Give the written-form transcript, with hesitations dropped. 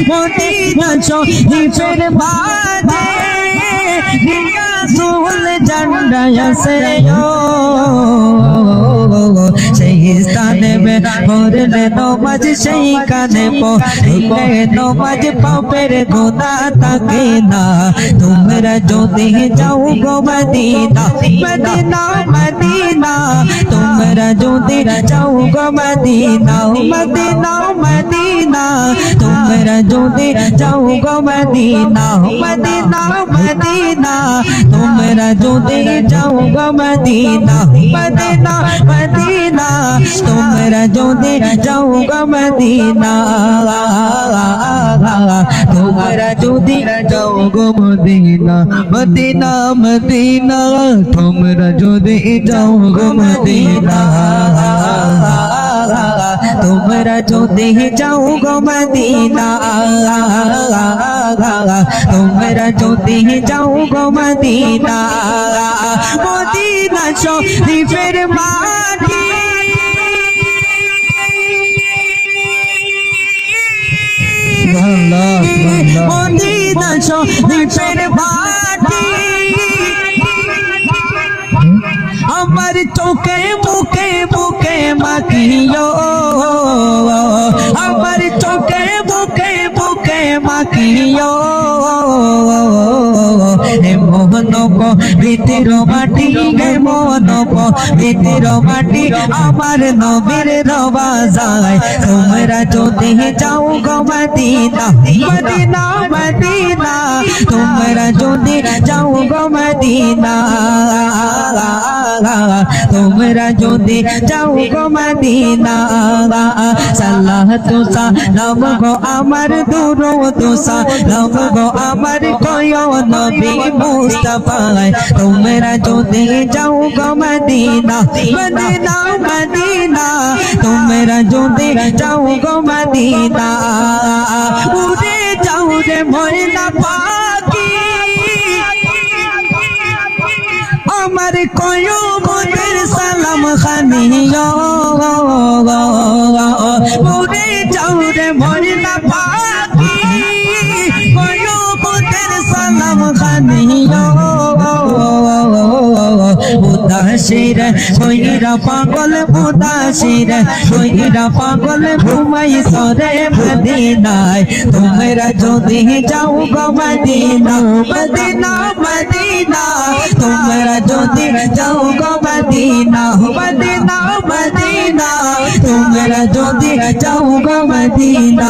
Medina শরীফের মাঝে রাসূল ঝান্ডা আছে সেই স্থানে পড়লে নমাজ সেইখানে পড়লে নমাজ পাপের গুনাহ থাকে না তোমরা যদি যাও গো মদিনা মদিনা মদিনা তোমরা যদি যাও গো মদিনা মদিনা মদিনা তোমরা যদি যাও গো মদিনা মদিনা মদিনা তোমরা যদি যাও গো মদিনা মদিনা মদিনা তোমরা যদি যাও গো মদিনা তোমরা যদি যাও গো মদিনা মদিনা মদিনা তোমরা যদি যাও গো মদিনা তোমরা যদি যাও গো মদিনা তোমরা যদি যাও গো মদিনা মদিনা শরীফের মাটি মদিনা শরীফের মাটি আমার চোখে মুখে মুখে মাখিও আমার চোখে মুখে মুখে মাখিও মোহনক ভিতর মাটি মোহনক ভিতর মাটি আমার নবীর রওজায় তোমরা যদি যাও গো মদিনা মদিনা মদিনা তোমরা যদি যাও গো মদিনা তোমরা যদি যাও গো মদিনা সালাতু সালাম গো আমার দুরূদ সালাম গো আমার কয় নবী মুস্তাফায় তোমরা যদি যাও গো মদিনা মদিনা মদিনা তোমরা যদি যাও গো মদিনা উড়ে যাও রে ময়না পাখি আমার কয় মোদের সালাম খানিও উড়ে যাও রে ময়না পাখি কয় মোদের সালাম খানিও উদাসীর কইরা পাগল উদাসীর কইরা পাগল ঘুমাই সরে মদিনায় তোমরা যদি যাও গো মদিনা মদিনা মদিনা তোমরা যদি যাও গো মদিনা মদিনা মদিনা তোমরা যদি যাও গো মদিনা